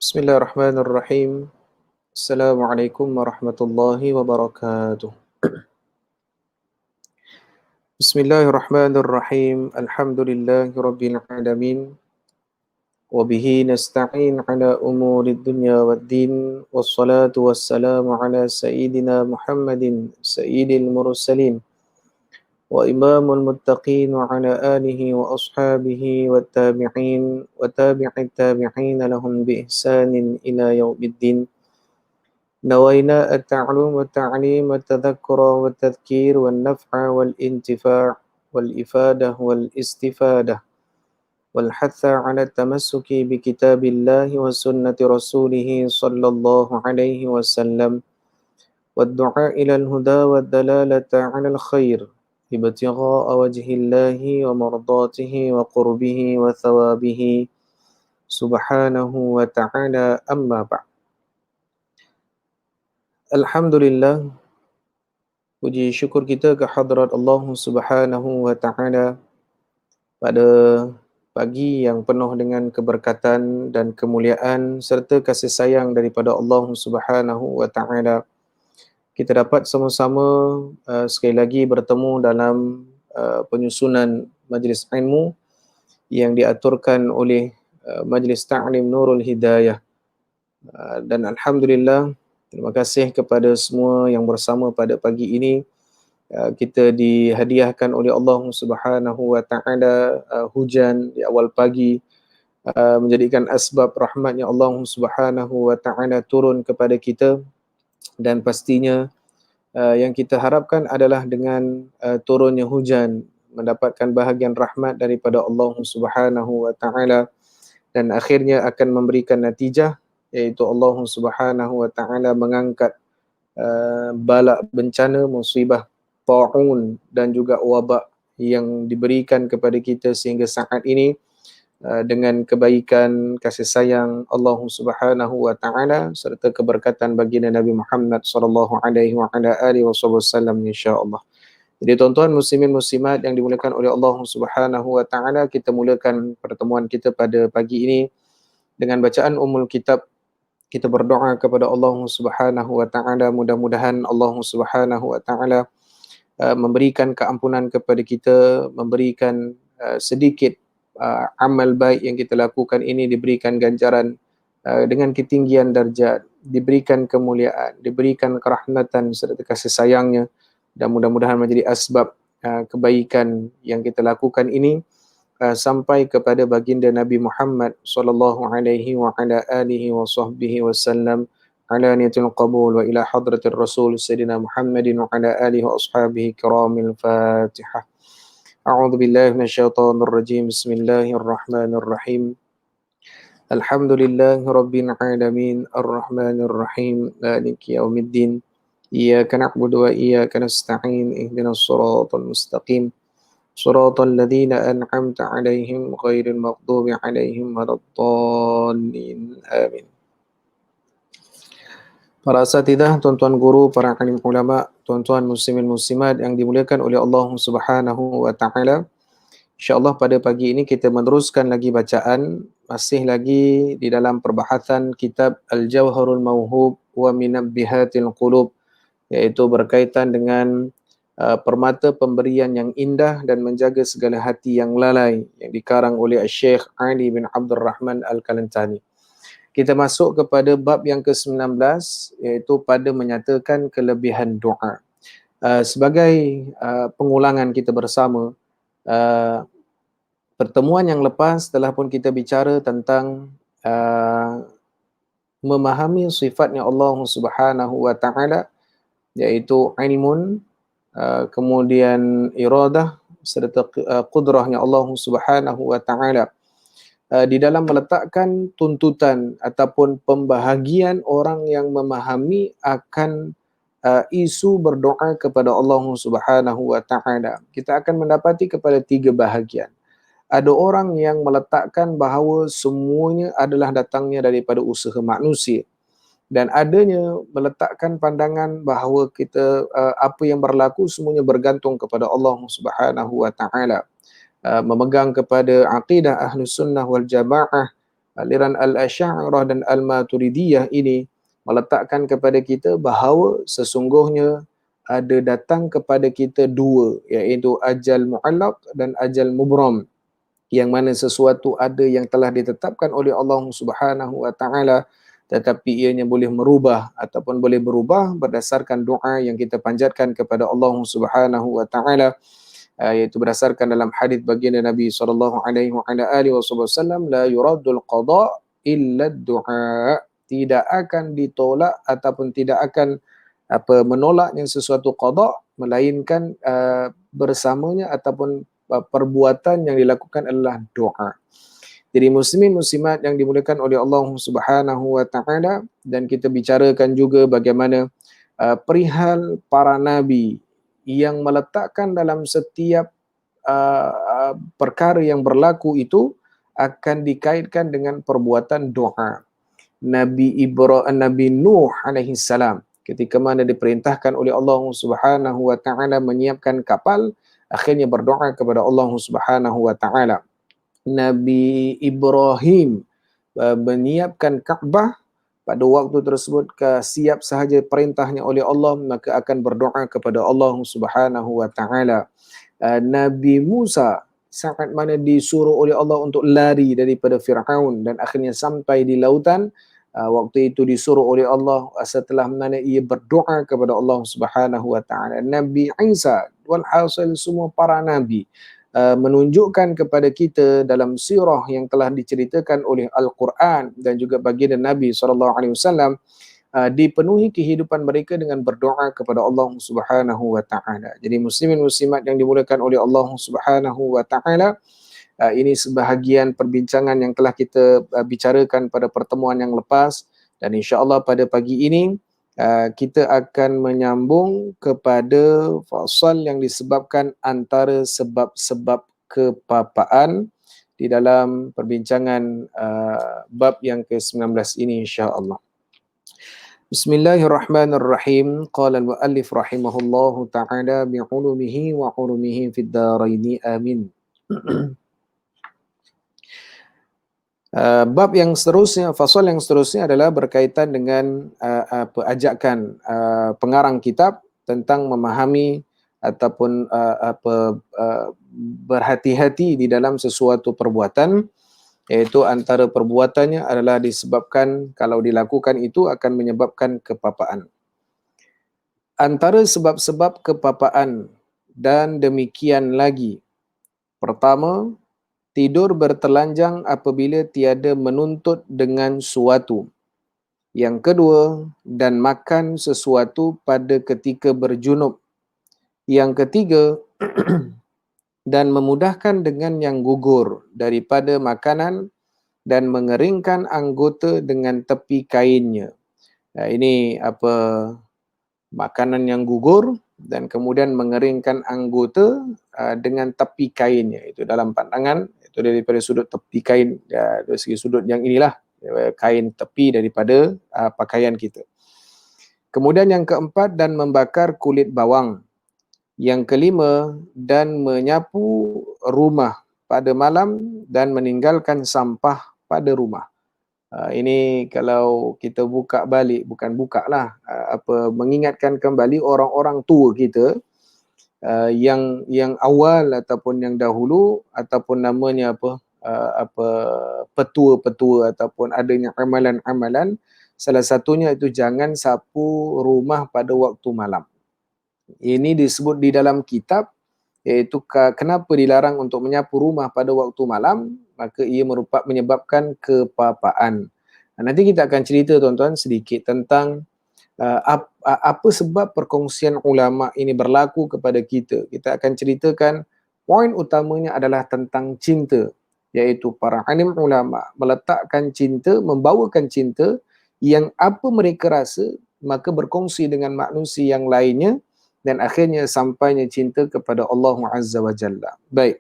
Bismillahirrahmanirrahim. Assalamualaikum warahmatullahi wabarakatuh. Bismillahirrahmanirrahim. Alhamdulillahi rabbil alamin. Wabihi nasta'in ala umuri dunya waddin. Wassalatu wassalamu ala sayyidina Muhammadin sayyidil mursalin. Wa imamul muttaqin wa ala alihi wa ashabihi wa tabi'in wa tabi'it tabi'in lahum bi ihsanin ila yaumiddin. نوينا التعلم والتعليم والتذكر والتذكير والنفع والانتفاع والإفادة والاستفادة والحث على التمسك بكتاب الله وسنة رسوله صلى الله عليه وسلم والدعاء إلى الهدى والدلالة على الخير ابتغاء وجه الله ومرضاته وقربه وثوابه سبحانه وتعالى أما بعد. Alhamdulillah, puji syukur kita ke hadrat Allah Subhanahu wa taala pada pagi yang penuh dengan keberkatan dan kemuliaan serta kasih sayang daripada Allah Subhanahu wa taala. Kita dapat sama-sama sekali lagi bertemu dalam penyusunan majlis ilmu yang diaturkan oleh Majlis Ta'lim Nurul Hidayah. Dan alhamdulillah, terima kasih kepada semua yang bersama pada pagi ini. Kita dihadiahkan oleh Allah Subhanahu wa taala hujan di awal pagi, menjadikan asbab rahmatnya Allah Subhanahu wa taala turun kepada kita, dan pastinya yang kita harapkan adalah dengan turunnya hujan mendapatkan bahagian rahmat daripada Allah Subhanahu wa taala, dan akhirnya akan memberikan natijah, iaitu Allah Subhanahu wa taala mengangkat bala bencana, musibah, ta'un dan juga wabak yang diberikan kepada kita sehingga saat ini dengan kebaikan, kasih sayang Allah Subhanahu wa taala serta keberkatan baginda Nabi Muhammad sallallahu alaihi wa ala alihi wasallam, insyaallah. Jadi tuan-tuan muslimin muslimat yang dimuliakan oleh Allah Subhanahu wa taala, kita mulakan pertemuan kita pada pagi ini dengan bacaan Ummul Kitab. Kita berdoa kepada Allah Subhanahu wa taala, mudah-mudahan Allah Subhanahu wa taala memberikan keampunan kepada kita, memberikan sedikit amal baik yang kita lakukan ini diberikan ganjaran dengan ketinggian darjat, diberikan kemuliaan, diberikan kerahmatan serta kasih sayangnya, dan mudah-mudahan menjadi asbab kebaikan yang kita lakukan ini sampai kepada baginda Nabi Muhammad sallallahu alaihi wa ala alihi wa sahbihi wasallam ala niyatul qabul wa ila hadratir rasul sayyidina Muhammadin wa ala alihi wa ashabihi kiramil Fatihah. A'udzu billahi minasyaitonir rajim. Bismillahirrahmanirrahim. Alhamdulillahi rabbil alamin arrahmanir rahim maliki yaumiddin. Iyyaka na'budu wa iyyaka nasta'in ihdinas siratal mustaqim. صراط الذين أنعمت عليهم غير المغضوب عليهم ولا الضالين آمين. Para asatidzah, tuan-tuan guru, para alim ulama, tuan-tuan muslimin muslimat yang dimuliakan oleh Allah Subhanahu wa taala. InsyaAllah pada pagi ini kita meneruskan lagi bacaan, masih lagi di dalam perbahasan kitab Al-Jawharul Mauhub wa Minabbihatil Qulub, iaitu berkaitan dengan permata pemberian yang indah dan menjaga segala hati yang lalai, yang dikarang oleh Syekh Ali bin Abdul Rahman Al-Kalantani. Kita masuk kepada bab yang ke-19, iaitu pada menyatakan kelebihan doa. Sebagai pengulangan kita bersama, pertemuan yang lepas telah pun kita bicara tentang memahami sifatnya Allah Subhanahu wa taala, iaitu ilmun, kemudian iradah serta qudrahnya Allah Subhanahu wa taala di dalam meletakkan tuntutan ataupun pembahagian orang yang memahami akan isu berdoa kepada Allah Subhanahu wa taala. Kita akan mendapati kepada 3 bahagian. Ada orang yang meletakkan bahawa semuanya adalah datangnya daripada usaha manusia, dan adanya meletakkan pandangan bahawa kita apa yang berlaku semuanya bergantung kepada Allah Subhanahu wa taala. Memegang kepada akidah Ahlus Sunnah wal Jamaah aliran Al-Asy'ariyah dan Al-Maturidiyah ini meletakkan kepada kita bahawa sesungguhnya ada datang kepada kita dua, iaitu ajal mu'allaq dan ajal mubram, yang mana sesuatu ada yang telah ditetapkan oleh Allah Subhanahu wa taala, tetapi ianya boleh merubah ataupun boleh berubah berdasarkan doa yang kita panjatkan kepada Allah Subhanahu wa taala, iaitu berdasarkan dalam hadis baginda Nabi sallallahu alaihi wasallam, la yuraddul qada illa du'a, tidak akan ditolak ataupun tidak akan menolaknya sesuatu qada melainkan bersamanya ataupun perbuatan yang dilakukan adalah doa. Jadi muslimin muslimat yang dimuliakan oleh Allah Subhanahu wa taala, dan kita bicarakan juga bagaimana perihal para nabi yang meletakkan dalam setiap perkara yang berlaku itu akan dikaitkan dengan perbuatan doa. Nabi Nuh alaihi salam, ketika mana diperintahkan oleh Allah Subhanahu wa taala menyiapkan kapal, akhirnya berdoa kepada Allah Subhanahu wa taala. Nabi Ibrahim menyiapkan Kaabah, pada waktu tersebut siap sahaja perintahnya oleh Allah, maka akan berdoa kepada Allah Subhanahu wa taala. Nabi Musa saat mana disuruh oleh Allah untuk lari daripada Firaun dan akhirnya sampai di lautan, waktu itu disuruh oleh Allah, setelah mana ia berdoa kepada Allah Subhanahu wa taala. Nabi Isa, walhasil semua para nabi menunjukkan kepada kita dalam sirah yang telah diceritakan oleh Al-Quran dan juga baginda Nabi SAW, dipenuhi kehidupan mereka dengan berdoa kepada Allah Subhanahu wa taala. Jadi muslimin muslimat yang dimuliakan oleh Allah Subhanahu wa taala, ini sebahagian perbincangan yang telah kita bicarakan pada pertemuan yang lepas, dan insya-Allah pada pagi ini kita akan menyambung kepada fasal yang disebabkan antara sebab-sebab kepapaan di dalam perbincangan bab yang ke-19 ini insya-Allah. Bismillahirrahmanirrahim. Qala al-muallif rahimahullahu ta'ala bi'ulumihi wa 'ulumihi fid dharaini amin. Bab yang seterusnya, fasal yang seterusnya adalah berkaitan dengan ajakan pengarang kitab tentang memahami ataupun berhati-hati di dalam sesuatu perbuatan, iaitu antara perbuatannya adalah disebabkan kalau dilakukan itu akan menyebabkan kepapaan. Antara sebab-sebab kepapaan dan demikian lagi, pertama, tidur bertelanjang apabila tiada menuntut dengan suatu. Yang kedua, dan makan sesuatu pada ketika berjunub. Yang ketiga, dan memudahkan dengan yang gugur daripada makanan dan mengeringkan anggota dengan tepi kainnya. Ini makanan yang gugur dan kemudian mengeringkan anggota dengan tepi kainnya. Itu dalam pandangan itu daripada sudut tepi kain, dari segi sudut yang inilah, kain tepi daripada pakaian kita. Kemudian yang keempat, dan membakar kulit bawang. Yang kelima, dan menyapu rumah pada malam dan meninggalkan sampah pada rumah. Ini kalau kita buka balik, bukan buka lah, mengingatkan kembali orang-orang tua kita, yang awal ataupun yang dahulu, ataupun namanya petua-petua ataupun adanya amalan-amalan. Salah satunya itu jangan sapu rumah pada waktu malam. Ini disebut di dalam kitab, iaitu kenapa dilarang untuk menyapu rumah pada waktu malam, maka ia menyebabkan kepapaan. Nanti kita akan cerita tuan-tuan sedikit tentang apa sebab perkongsian ulama ini berlaku kepada kita. Kita akan ceritakan poin utamanya adalah tentang cinta, iaitu para alim ulama meletakkan cinta, membawakan cinta yang apa mereka rasa, maka berkongsi dengan manusia yang lainnya, dan akhirnya sampainya cinta kepada Allah Azza wa Jalla. Baik.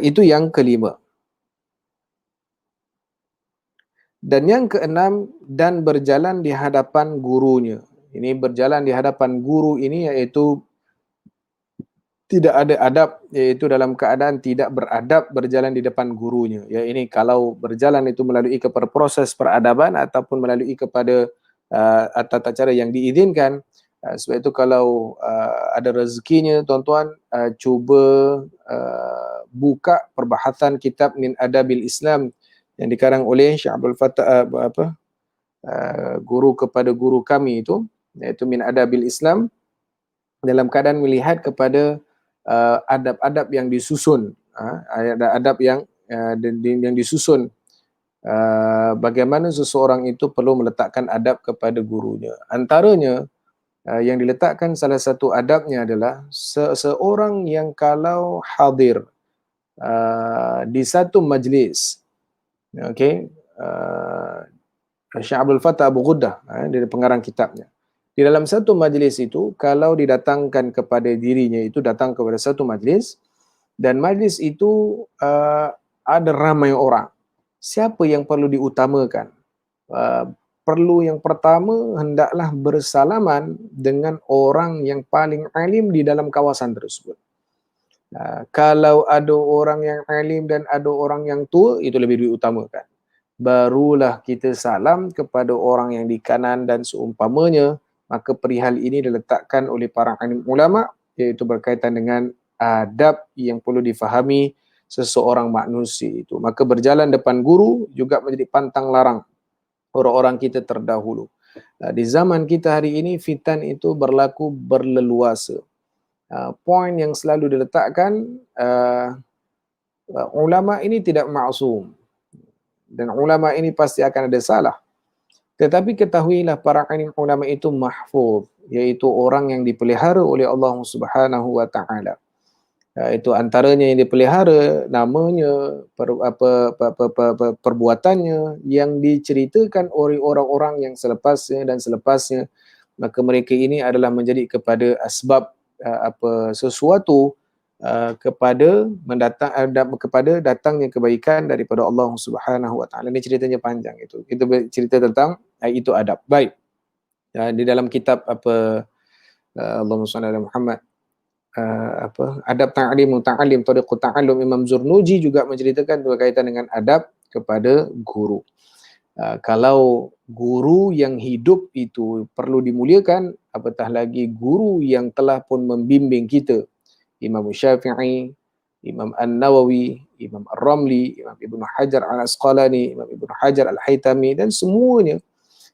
Itu yang kelima. Dan yang keenam, dan berjalan di hadapan gurunya. Ini berjalan di hadapan guru ini iaitu tidak ada adab, iaitu dalam keadaan tidak beradab berjalan di depan gurunya. Ya, ini kalau berjalan itu melalui kepada proses peradaban ataupun melalui kepada tata cara yang diizinkan. Sebab itu kalau ada rezekinya tuan-tuan, cuba buka perbahasan kitab Min Adabil Islam yang dikarang oleh Syekh Abdul Fattah guru kepada guru kami itu, iaitu Min Adabil Islam, dalam keadaan melihat kepada adab-adab yang disusun, adab yang disusun, bagaimana seseorang itu perlu meletakkan adab kepada gurunya. Antaranya yang diletakkan salah satu adabnya adalah seseorang yang kalau hadir di satu majlis, okey, Syekh Abdul Fattah Abu Ghuddah, dari pengarang kitabnya. Di dalam satu majlis itu, kalau didatangkan kepada dirinya itu datang kepada satu majlis, dan majlis itu ada ramai orang. Siapa yang perlu diutamakan? Perlu yang pertama, hendaklah bersalaman dengan orang yang paling alim di dalam kawasan tersebut. Kalau ada orang yang alim dan ada orang yang tua, itu lebih diutamakan. Barulah kita salam kepada orang yang di kanan dan seumpamanya. Maka perihal ini diletakkan oleh para alim ulama, iaitu berkaitan dengan adab yang perlu difahami seseorang manusia itu. Maka berjalan depan guru juga menjadi pantang larang orang-orang kita terdahulu. Di zaman kita hari ini, fitan itu berlaku berleluasa. Poin yang selalu diletakkan, ulama ini tidak maksum. Dan ulama ini pasti akan ada salah. Tetapi ketahuilah para alim ulama itu mahfuz, iaitu orang yang dipelihara oleh Allah Subhanahu wa taala. Itu antaranya yang dipelihara namanya, perbuatannya yang diceritakan oleh orang-orang yang selepasnya. Maka mereka ini adalah menjadi kepada asbab sesuatu kepada datangnya kebaikan daripada Allah Subhanahu wa taala. Ini ceritanya panjang itu. Kita cerita tentang itu adab. Baik. Di dalam kitab Allahumma shalli ala Muhammad, adab ta'lim muta'allim tariqut ta'allum, Imam Zurnuji juga menceritakan berkaitan dengan adab kepada guru. Kalau guru yang hidup itu perlu dimuliakan, apatah lagi guru yang telah pun membimbing kita. Imam Syafi'i, Imam An-Nawawi, Imam Ar-Ramli, Imam Ibn Hajar Al-Asqalani, Imam Ibn Hajar Al-Haytami, dan semuanya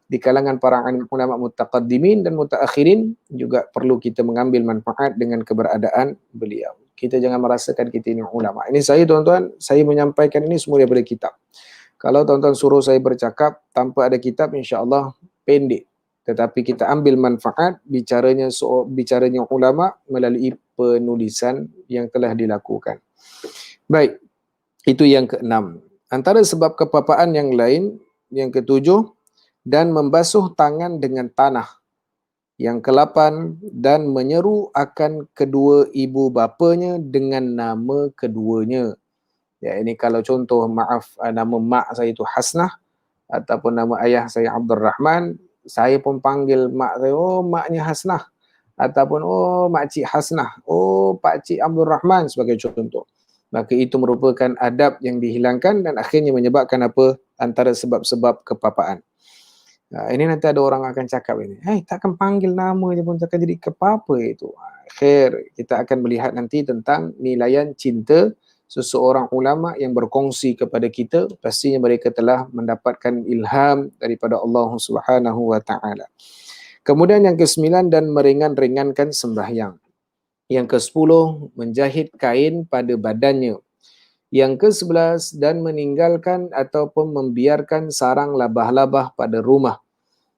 di kalangan para ulama mutaqaddimin dan mutaakhirin juga perlu kita mengambil manfaat dengan keberadaan beliau. Kita jangan merasakan kita ini ulama. Ini saya tuan-tuan, saya menyampaikan ini semua daripada kitab. Kalau tuan-tuan suruh saya bercakap tanpa ada kitab, insya-Allah pendek. Tetapi kita ambil manfaat bicaranya ulama melalui penulisan yang telah dilakukan. Baik, itu yang keenam. Antara sebab kepapaan yang lain, yang ketujuh, dan membasuh tangan dengan tanah. Yang kelapan, dan menyeru akan kedua ibu bapanya dengan nama keduanya. Ya, ini kalau contoh, nama mak saya itu Hasnah, ataupun nama ayah saya Abdul Rahman, saya pun panggil mak saya, oh maknya Hasnah, ataupun oh makcik Hasnah, oh pakcik Abdul Rahman sebagai contoh. Maka itu merupakan adab yang dihilangkan dan akhirnya menyebabkan apa? Antara sebab-sebab kepapaan. Ini nanti ada orang akan cakap ini, takkan panggil nama je pun takkan jadi kepapa itu. Akhir kita akan melihat nanti tentang nilaian cinta seseorang ulama yang berkongsi kepada kita, pastinya mereka telah mendapatkan ilham daripada Allah Subhanahu wa taala. Kemudian yang ke-9, dan meringan-ringankan sembahyang. Yang ke-10, menjahit kain pada badannya. Yang ke-11, dan meninggalkan ataupun membiarkan sarang labah-labah pada rumah.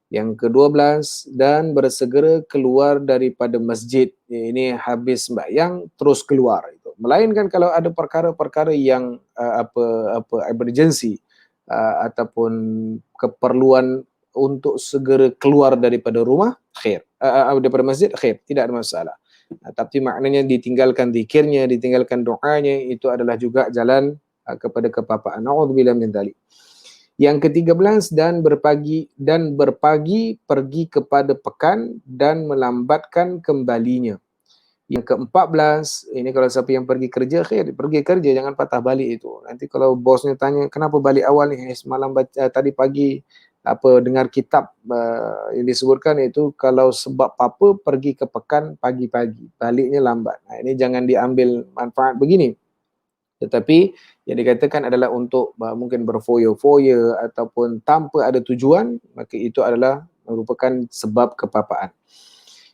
Yang ke-12, dan bersegera keluar daripada masjid. Ini habis sembahyang terus keluar itu. Melainkan kalau ada perkara-perkara yang emergency ataupun keperluan untuk segera keluar daripada rumah, khair. Daripada masjid, khair, tidak ada masalah. Tapi maknanya ditinggalkan zikirnya, ditinggalkan doanya, itu adalah juga jalan kepada kepapaan. Na'udzubillah min dzalik. Yang ke-13, dan berpagi pergi kepada pekan dan melambatkan kembalinya. Yang ke-14, ini kalau siapa yang pergi kerja, pergi kerja, jangan patah balik itu. Nanti kalau bosnya tanya, kenapa balik awal ni? Semalam baca, tadi pagi dengar kitab yang disebutkan itu kalau sebab apa pergi ke pekan pagi-pagi, baliknya lambat. Nah, ini jangan diambil manfaat begini. Tetapi yang dikatakan adalah untuk mungkin berfoya-foya ataupun tanpa ada tujuan, maka itu adalah merupakan sebab kepapaan.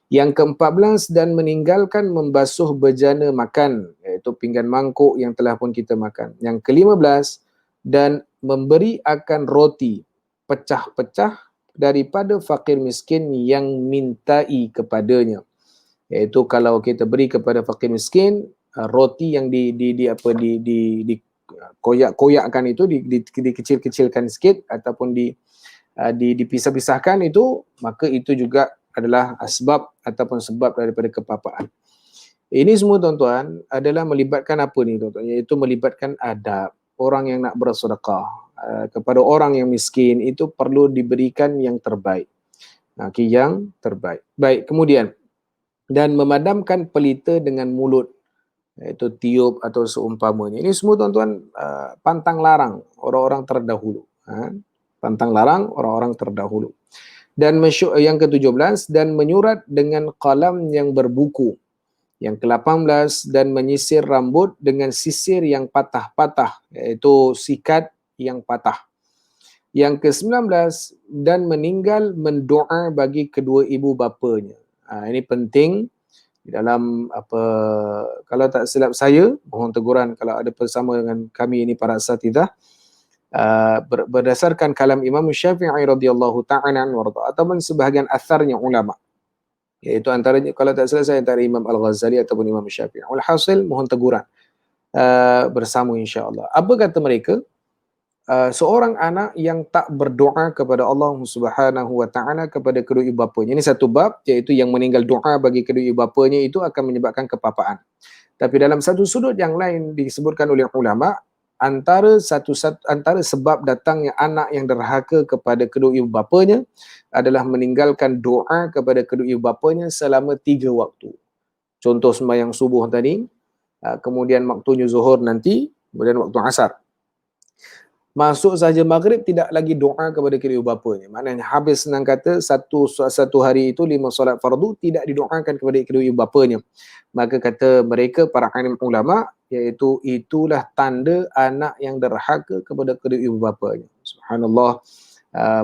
Yang ke-14, dan meninggalkan membasuh bejana makan, iaitu pinggan mangkuk yang telah pun kita makan. Yang ke-15, dan memberi akan roti pecah-pecah daripada fakir miskin yang mintai kepadanya. Iaitu kalau kita beri kepada fakir miskin, roti yang di koyak-koyakkan itu, dikecil-kecilkan sikit ataupun dipisah-pisahkan itu, maka itu juga adalah asbab ataupun sebab daripada kepapaan. Ini semua tuan-tuan adalah melibatkan apa ni tuan-tuan? Iaitu melibatkan adab. Orang yang nak bersedekah kepada orang yang miskin itu perlu diberikan yang terbaik. Yang terbaik. Baik, kemudian dan memadamkan pelita dengan mulut, iaitu tiup atau seumpamanya. Ini semua tuan-tuan pantang larang orang-orang terdahulu. Pantang larang orang-orang terdahulu. Dan yang ke-17, dan menyurat dengan kalam yang berbuku. Yang ke-18, dan menyisir rambut dengan sisir yang patah-patah, iaitu sikat yang patah. Yang ke-19, dan meninggal mendoa bagi kedua ibu bapanya. Ini penting dalam kalau tak silap saya, mohon teguran kalau ada bersama dengan kami ini para asatidzah, berdasarkan kalam Imam Syafi'i radhiyallahu ta'ala ataupun sebahagian atharnya ulama, iaitu antaranya kalau tak salah saya antara Imam Al-Ghazali ataupun Imam Syafi'i. Alhasil mohon teguran bersama insya-Allah. Apa kata mereka? Seorang anak yang tak berdoa kepada Allah Subhanahu wa taala kepada kedua ibu bapanya. Ini satu bab, iaitu yang meninggal doa bagi kedua ibu bapanya itu akan menyebabkan kepapaan. Tapi dalam satu sudut yang lain disebutkan oleh ulama, antara sebab datangnya anak yang derhaka kepada kedua ibu bapanya adalah meninggalkan doa kepada kedua ibu bapanya selama 3 waktu. Contoh sembahyang subuh tadi, kemudian waktunya zuhur nanti, kemudian waktu asar. Masuk saja maghrib tidak lagi doa kepada kedua ibu bapanya. Maknanya habis senang kata satu hari itu 5 solat fardu tidak didoakan kepada kedua ibu bapanya. Maka kata mereka para alim ulama, iaitu itulah tanda anak yang derhaka kepada kedua ibu bapanya. Subhanallah,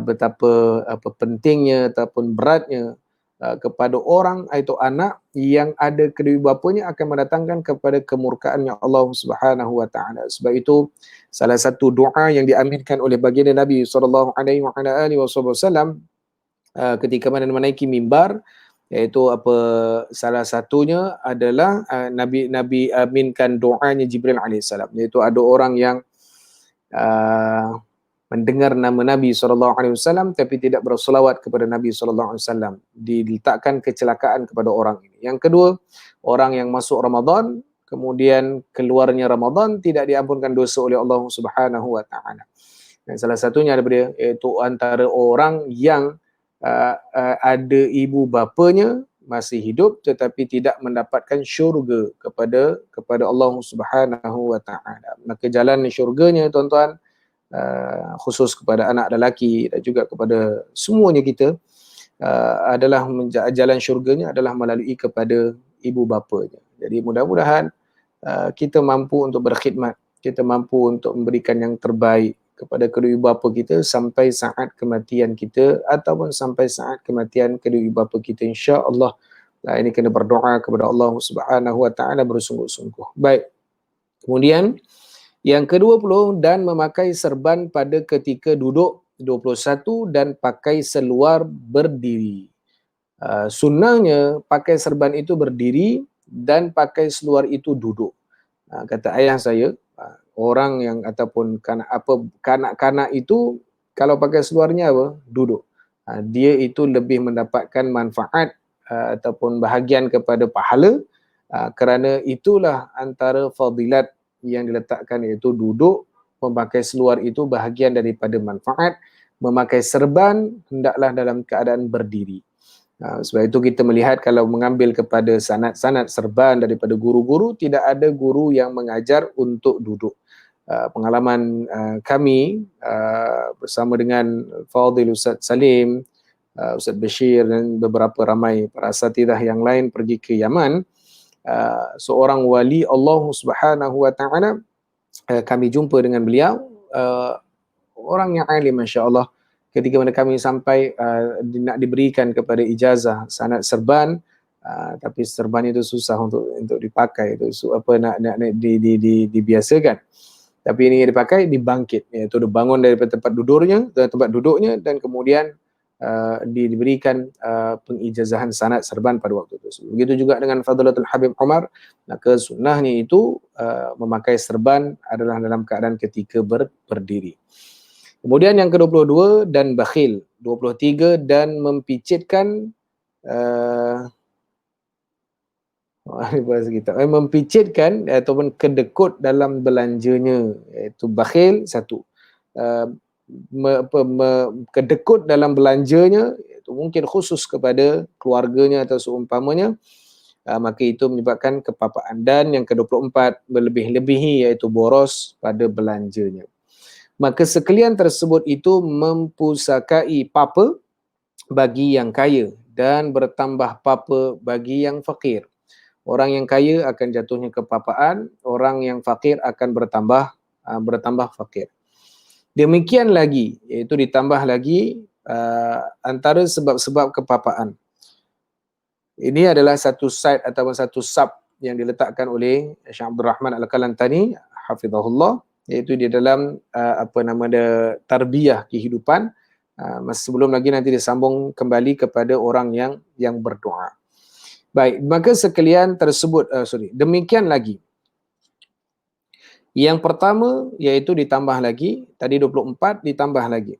betapa pentingnya ataupun beratnya kepada orang itu anak yang ada kedua ibu bapanya akan mendatangkan kepada kemurkaannya Allah Subhanahu wa taala. Sebab itu salah satu doa yang diaminkan oleh baginda Nabi sallallahu alaihi wasallam ketika menaiki mimbar, iaitu salah satunya adalah Nabi aminkan doanya Jibril alaihissalam, iaitu ada orang yang mendengar nama Nabi SAW tapi tidak bersolawat kepada Nabi SAW, diletakkan kecelakaan kepada orang ini. Yang kedua, orang yang masuk Ramadan kemudian keluarnya Ramadan tidak diampunkan dosa oleh Allah Subhanahu wa taala. Dan salah satunya daripada iaitu antara orang yang ada ibu bapanya masih hidup tetapi tidak mendapatkan syurga kepada Allah Subhanahu wa taala. Maka jalan syurganya tuan-tuan, khusus kepada anak lelaki dan juga kepada semuanya kita, adalah jalan syurganya adalah melalui kepada ibu bapanya. Jadi mudah-mudahan kita mampu untuk berkhidmat, kita mampu untuk memberikan yang terbaik kepada kedua ibu bapa kita sampai saat kematian kita ataupun sampai saat kematian kedua ibu bapa kita, insya-Allah. Ini kena berdoa kepada Allah Subhanahu wa taala bersungguh-sungguh. Baik. Kemudian yang ke-20, dan memakai serban pada ketika duduk. 21, dan pakai seluar berdiri. Sunnahnya pakai serban itu berdiri dan pakai seluar itu duduk. Kata ayah saya, orang yang ataupun kanak-kanak itu kalau pakai seluarnya duduk. Dia itu lebih mendapatkan manfaat ataupun bahagian kepada pahala, kerana itulah antara fadilat yang diletakkan, iaitu duduk. Memakai seluar itu bahagian daripada manfaat. Memakai serban hendaklah dalam keadaan berdiri. Sebab itu kita melihat kalau mengambil kepada sanad-sanad serban daripada guru-guru, tidak ada guru yang mengajar untuk duduk. Pengalaman kami bersama dengan Fadil Ustaz Salim, Ustaz Bashir dan beberapa ramai para asatidah yang lain pergi ke Yaman, seorang wali Allah Subhanahu wa taala, kami jumpa dengan beliau, orang yang alim masya-Allah. Ketika mana kami sampai nak diberikan kepada ijazah sanad serban, tapi serban itu susah untuk dipakai, itu nak dibiasakan. Tapi ini yang dipakai dibangkit, iaitu dibangun daripada tempat duduknya dan kemudian diberikan pengijazahan sanad serban pada waktu itu. Begitu juga dengan Fadlatul Habib Umar, maka sunnahnya itu memakai serban adalah dalam keadaan ketika berdiri. Kemudian yang ke-22 dan bakhil, 23 dan mempicitkan mempicitkan ataupun kedekut dalam belanjanya, iaitu bakhil satu. Kedekut dalam belanjanya, itu mungkin khusus kepada keluarganya atau seumpamanya, maka itu menyebabkan kepapaan. Dan yang ke-24 berlebih-lebihi, iaitu boros pada belanjanya. Maka sekalian tersebut itu mempusakai papa bagi yang kaya dan bertambah papa bagi yang fakir. Orang yang kaya akan jatuhnya kepapaan, orang yang fakir akan bertambah fakir. Demikian lagi, iaitu ditambah lagi antara sebab-sebab kepapaan. Ini adalah satu side ataupun satu sub yang diletakkan oleh Syekh Abdul Rahman Al-Kalantani hafizahullah, iaitu di dalam tarbiyah kehidupan. Sebelum lagi nanti disambung kembali kepada orang yang berdoa. Baik, maka sekalian tersebut demikian lagi. Yang pertama iaitu ditambah lagi, tadi 24 ditambah lagi.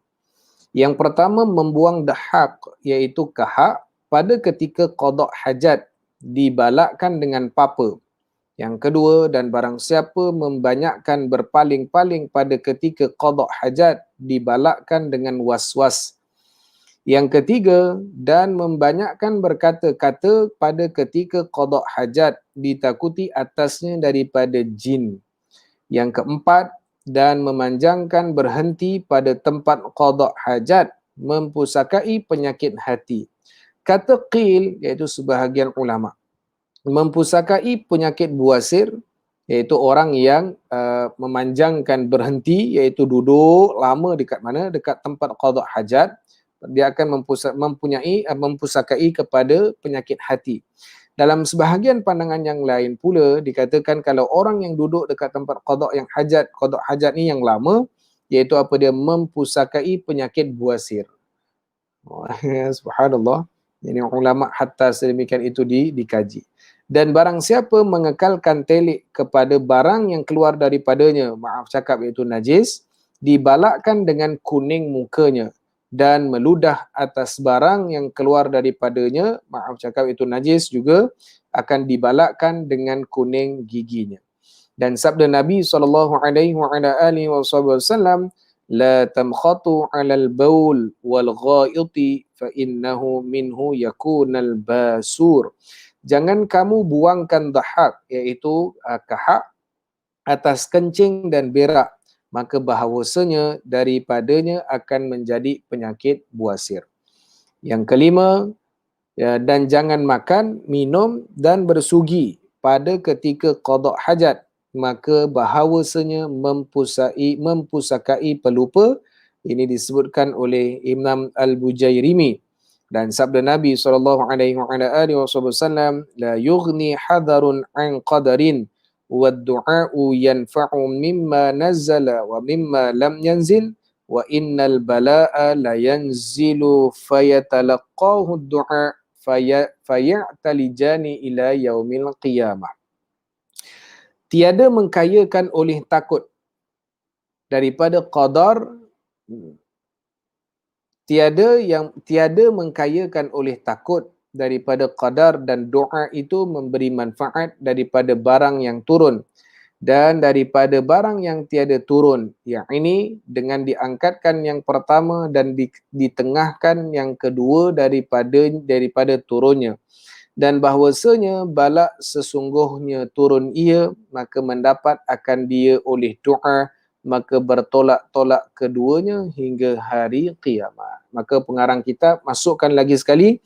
Yang pertama membuang dahak, iaitu kahak pada ketika qada hajat dibalakkan dengan papa. Yang kedua, dan barang siapa membanyakkan berpaling-paling pada ketika qada hajat dibalakkan dengan was-was. Yang ketiga, dan membanyakkan berkata-kata pada ketika qada hajat ditakuti atasnya daripada jin. Yang keempat, dan memanjangkan berhenti pada tempat qada hajat mempusakai penyakit hati. Kata qil, iaitu sebahagian ulama, mempusakai penyakit buasir, iaitu orang yang memanjangkan berhenti, iaitu duduk lama dekat mana? Dekat tempat qada hajat, dia akan mempusakai kepada penyakit hati. Dalam sebahagian pandangan yang lain pula dikatakan kalau orang yang duduk dekat tempat qada hajat ni yang lama, iaitu apa, dia mempusakai penyakit buasir. Subhanallah. Ini ulama hatta sedemikian itu dikaji. Dan barang siapa mengekalkan telik kepada barang yang keluar daripadanya, maaf cakap iaitu najis, dibalakkan dengan kuning mukanya dan meludah atas barang yang keluar daripadanya, maaf cakap itu najis juga, akan dibalakkan dengan kuning giginya. Dan sabda Nabi SAW, la tamkhatu 'alal baul wal ghaiti fa innahu minhu yakunal basur. Jangan kamu buangkan dahak, iaitu kahak, atas kencing dan berak, maka bahawasanya daripadanya akan menjadi penyakit buasir. Yang kelima, dan jangan makan, minum dan bersugi pada ketika qada hajat, maka bahawasanya mempusakai pelupa. Ini disebutkan oleh Imam Al-Bujairimi. Dan sabda Nabi SAW, la yughni hadarun an qadarin wa du'a'u yanfa'u mimma nazzala wa mimma lam yanzil wa innal bala'a la yanzilu fayatalaqahu du'a fayatalijani ila yaumil qiyamah. Tiada mengkayakan oleh takut daripada qadar, tiada mengkayakan oleh takut daripada qadar dan doa itu memberi manfaat daripada barang yang turun dan daripada barang yang tiada turun, yang ini dengan diangkatkan yang pertama dan ditengahkan yang kedua daripada turunnya, dan bahwasanya balak sesungguhnya turun ia, maka mendapat akan dia oleh doa, maka bertolak-tolak keduanya hingga hari kiamat. Maka pengarang kitab masukkan lagi sekali,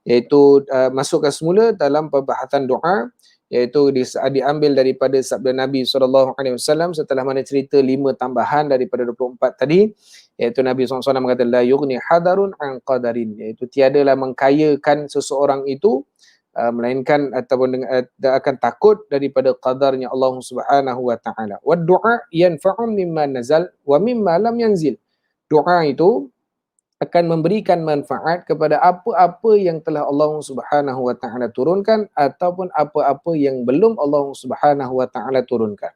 iaitu masukkan semula dalam perbahasan doa, iaitu diambil daripada sabda Nabi SAW setelah mana cerita 5 tambahan daripada 24 tadi, iaitu Nabi SAW mengatakan la yughni hadarun an qadarin, iaitu tiadalah mengkayakan seseorang itu melainkan ataupun akan takut daripada qadarnya Allah Subhanahu wa taala. Wa du'a yanfa'u mimma nazal wa mimma lam yanzil. Doa itu akan memberikan manfaat kepada apa-apa yang telah Allah Subhanahu wa taala turunkan ataupun apa-apa yang belum Allah Subhanahu wa taala turunkan.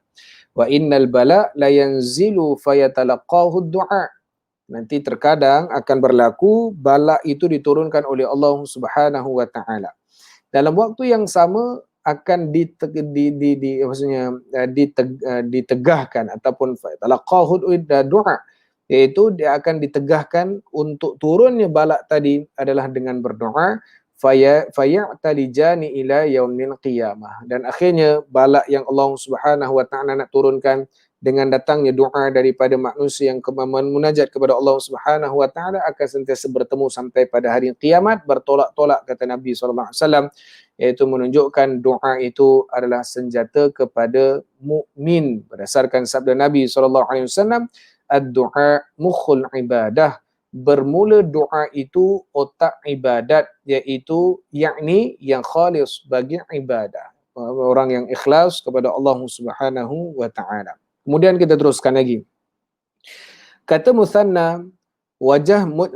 Wa innal bala la yanzilu fayatalaqahu du'a. Nanti terkadang akan berlaku bala itu diturunkan oleh Allah Subhanahu wa taala. Dalam waktu yang sama akan ditegahkan ataupun fayatalaqahu du'a, iaitu dia akan ditegahkan untuk turunnya balak tadi adalah dengan berdoa, fayatalijani ila yaumil qiyamah, dan akhirnya balak yang Allah Subhanahu wa taala nak turunkan dengan datangnya doa daripada manusia yang munajat kepada Allah Subhanahu wa taala akan sentiasa bertemu sampai pada hari kiamat, bertolak-tolak kata Nabi sallallahu alaihi wasallam, iaitu menunjukkan doa itu adalah senjata kepada mukmin berdasarkan sabda Nabi sallallahu alaihi wasallam, ad-du'a mukhul ibadah. Bermula doa itu otak ibadat, iaitu yakni yang khalis bagi ibadah. Orang yang ikhlas kepada Allah Subhanahu wa taala. Kemudian kita teruskan lagi. Kata musanna, wajahnya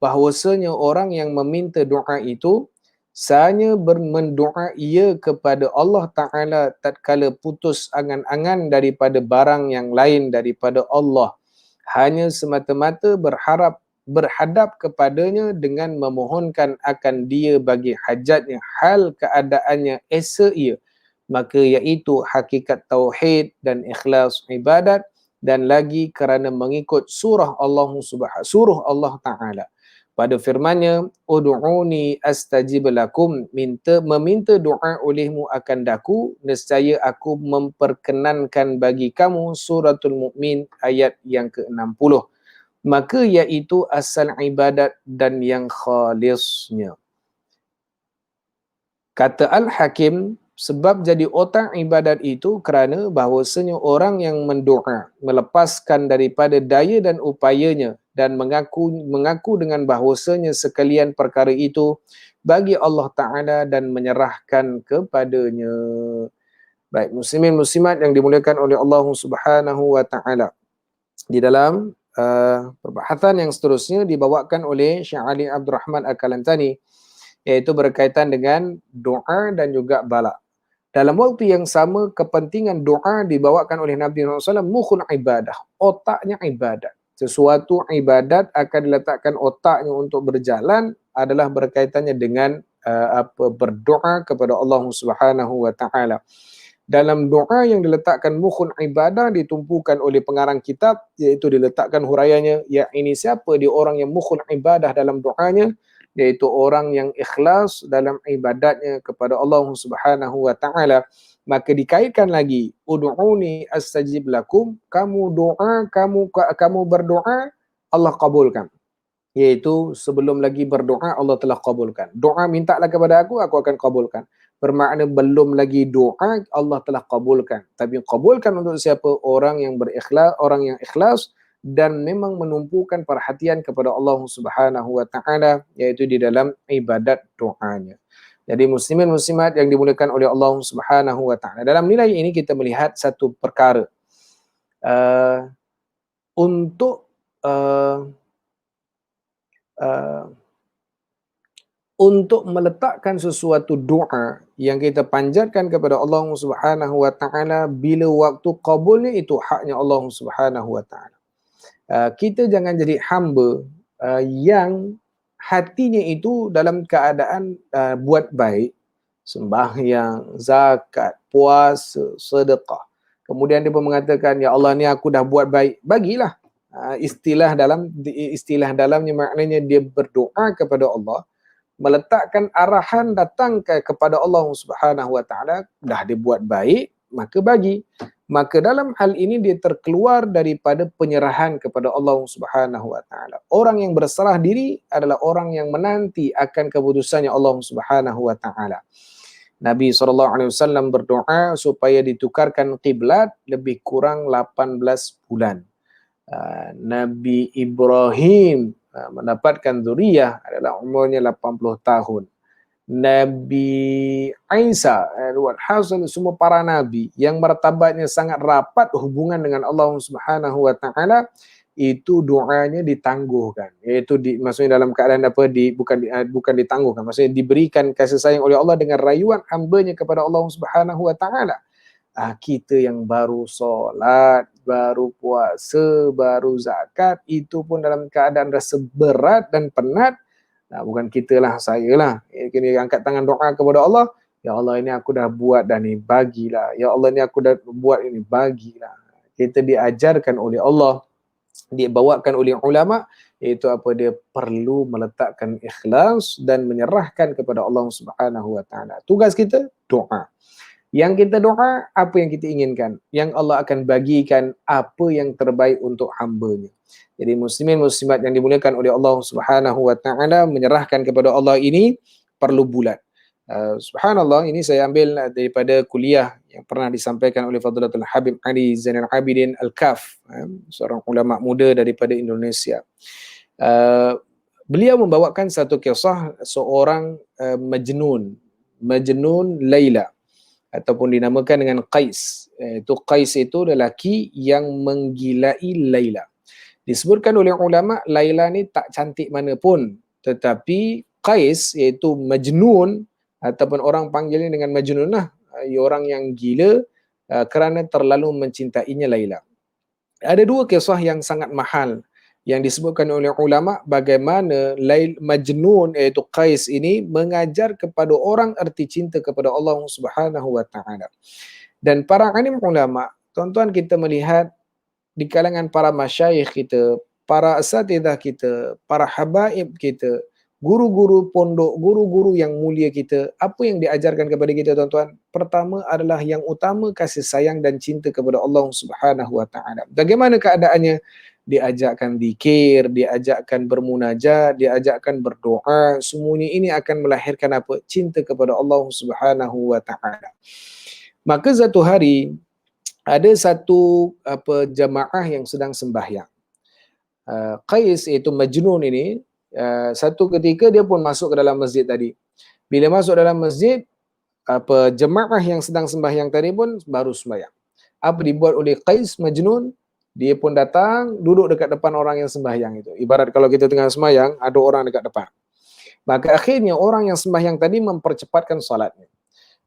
bahwasanya orang yang meminta doa itu sanya mendoa ia kepada Allah Ta'ala tatkala putus angan-angan daripada barang yang lain daripada Allah, hanya semata-mata berhadap kepadanya dengan memohonkan akan dia bagi hajatnya hal keadaannya esa ia, maka iaitu hakikat tauhid dan ikhlas ibadat, dan lagi kerana mengikut surah Allah Ta'ala pada firman-Nya, ud'uni astajib lakum, meminta doa olehmu akan daku, nescaya aku memperkenankan bagi kamu. Suratul Mukmin ayat yang ke-60. Maka iaitu asal ibadat dan yang khalisnya. Kata Al-Hakim, sebab jadi otak ibadat itu kerana bahawasanya orang yang mendoa melepaskan daripada daya dan upayanya dan mengaku dengan bahawasanya sekalian perkara itu bagi Allah Ta'ala dan menyerahkan kepadanya. Baik, muslimin muslimat yang dimuliakan oleh Allah Subhanahu wa Ta'ala. Di dalam perbahasan yang seterusnya dibawakan oleh Syekh Ali Abdul Rahman Al-Kalantani, iaitu berkaitan dengan doa dan juga bala. Dalam waktu yang sama, kepentingan doa dibawakan oleh Nabi SAW, mukhul ibadah, otaknya ibadat. Sesuatu ibadat akan diletakkan otaknya untuk berjalan adalah berkaitannya dengan berdoa kepada Allah Subhanahu wa taala. Dalam doa yang diletakkan mukhul ibadah ditumpukan oleh pengarang kitab, iaitu diletakkan huraiannya, ya ini siapa dia orang yang mukhul ibadah dalam doanya, iaitu orang yang ikhlas dalam ibadatnya kepada Allah Subhanahu wa taala. Maka dikaitkan lagi, ud'uni astajib lakum, kamu doa, kamu berdoa, Allah kabulkan. Iaitu sebelum lagi berdoa Allah telah kabulkan. Doa mintalah kepada aku akan kabulkan. Bermakna belum lagi doa Allah telah kabulkan. Tapi kabulkan untuk siapa? Orang yang berikhlas, orang yang ikhlas dan memang menumpukan perhatian kepada Allah Subhanahu wa taala, iaitu di dalam ibadat doanya. Jadi muslimin muslimat yang dimuliakan oleh Allah Subhanahu wa taala. Dalam nilai ini kita melihat satu perkara. Untuk meletakkan sesuatu doa yang kita panjatkan kepada Allah Subhanahu wa taala, bila waktu kabulnya itu haknya Allah Subhanahu wa taala. Kita jangan jadi hamba yang hatinya itu dalam keadaan buat baik, sembahyang, zakat, puasa, sedekah. Kemudian dia pun mengatakan, ya Allah ni aku dah buat baik, bagilah. Istilah dalamnya maknanya dia berdoa kepada Allah, meletakkan arahan datang kepada Allah Subhanahu Wa Taala, dah dia buat baik, maka bagi. Maka dalam hal ini dia terkeluar daripada penyerahan kepada Allah Subhanahu Wa Taala. Orang yang berserah diri adalah orang yang menanti akan keputusannya Allah Subhanahu Wa Taala. Nabi SAW berdoa supaya ditukarkan kiblat lebih kurang 18 bulan. Nabi Ibrahim mendapatkan zuriyah adalah umurnya 80 tahun. Nabi Isa, Hasan, semua para nabi yang martabatnya sangat rapat hubungan dengan Allah Subhanahu Wa Taala, itu doanya ditangguhkan. Iaitu maksudnya dalam keadaan bukan ditangguhkan, maksudnya diberikan kasih sayang oleh Allah dengan rayuan hamba-Nya kepada Allah Subhanahu Wa Taala. Kita yang baru solat, baru puasa, baru zakat, itu pun dalam keadaan rasa berat dan penat. Bukan kita lah, saya lah. Kena angkat tangan doa kepada Allah. Ya Allah, ini aku dah buat dah ni, bagilah. Ya Allah, ini aku dah buat ini, bagilah. Kita diajarkan oleh Allah, dibawakan oleh ulama, iaitu apa, dia perlu meletakkan ikhlas dan menyerahkan kepada Allah Subhanahu Wa Taala. Tugas kita doa. Yang kita doa, apa yang kita inginkan, yang Allah akan bagikan apa yang terbaik untuk hamba-Nya. Jadi muslimin muslimat yang dimuliakan oleh Allah Subhanahu Wa Taala, menyerahkan kepada Allah ini perlu bulat. Subhanallah, ini saya ambil daripada kuliah yang pernah disampaikan oleh Fadilatul Habib Ali Zainal Abidin Al-Kaf, seorang ulama muda daripada Indonesia. Beliau membawakan satu kisah seorang Majnun Laila, ataupun dinamakan dengan Qais. Qais itu lelaki yang menggilai Laila. Disebutkan oleh ulama, Laila ni tak cantik mana pun, tetapi Qais, iaitu Majnun, ataupun orang panggilnya dengan Majnun lah, orang yang gila, kerana terlalu mencintainya Laila. Ada dua kisah yang sangat mahal yang disebutkan oleh ulama, bagaimana Majnun iaitu Qais ini mengajar kepada orang erti cinta kepada Allah Subhanahu Wa Taala. Dan para alim ulama, tuan-tuan, kita melihat di kalangan para masyayikh kita, para asatidzah kita, para habaib kita, guru-guru pondok, guru-guru yang mulia kita, apa yang diajarkan kepada kita, tuan-tuan? Pertama adalah yang utama, kasih sayang dan cinta kepada Allah Subhanahu Wa Taala. Bagaimana keadaannya? Diajakkan zikir, diajakkan bermunajat, diajakkan berdoa. Semuanya ini akan melahirkan apa? Cinta kepada Allah Subhanahu Wa Taala. Maka satu hari ada satu jamaah yang sedang sembahyang. Qais, iaitu Majnun ini, satu ketika dia pun masuk ke dalam masjid tadi. Bila masuk dalam masjid, jemaah yang sedang sembahyang tadi pun baru sembahyang. Apa dibuat oleh Qais Majnun? Dia pun datang, duduk dekat depan orang yang sembahyang itu. Ibarat kalau kita tengah sembahyang, ada orang dekat depan. Maka akhirnya orang yang sembahyang tadi mempercepatkan solatnya.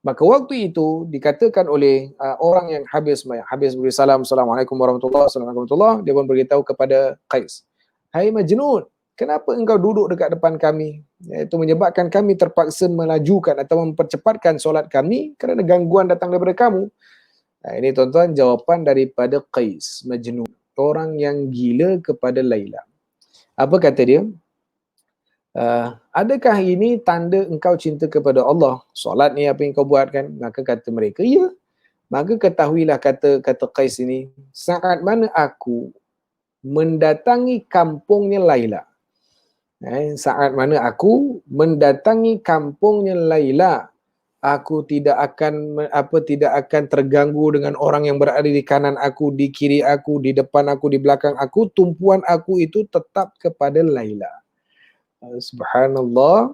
Maka waktu itu dikatakan oleh orang yang habis sembahyang, habis beri salam, Assalamualaikum warahmatullahi wabarakatuh, dia pun beritahu kepada Qais, hai Majnun, kenapa engkau duduk dekat depan kami? Itu menyebabkan kami terpaksa melajukan atau mempercepatkan solat kami kerana gangguan datang daripada kamu. Ini tuan-tuan jawapan daripada Qais Majnun, orang yang gila kepada Laila. Apa kata dia? Adakah ini tanda engkau cinta kepada Allah? Solat ni apa yang kau buat kan? Maka kata mereka, ya. Maka ketahuilah, kata Qais ini, saat mana aku mendatangi kampungnya Laila, saat mana aku mendatangi kampungnya Laila, aku tidak akan terganggu dengan orang yang berada di kanan aku, di kiri aku, di depan aku, di belakang aku. Tumpuan aku itu tetap kepada Laila. Subhanallah,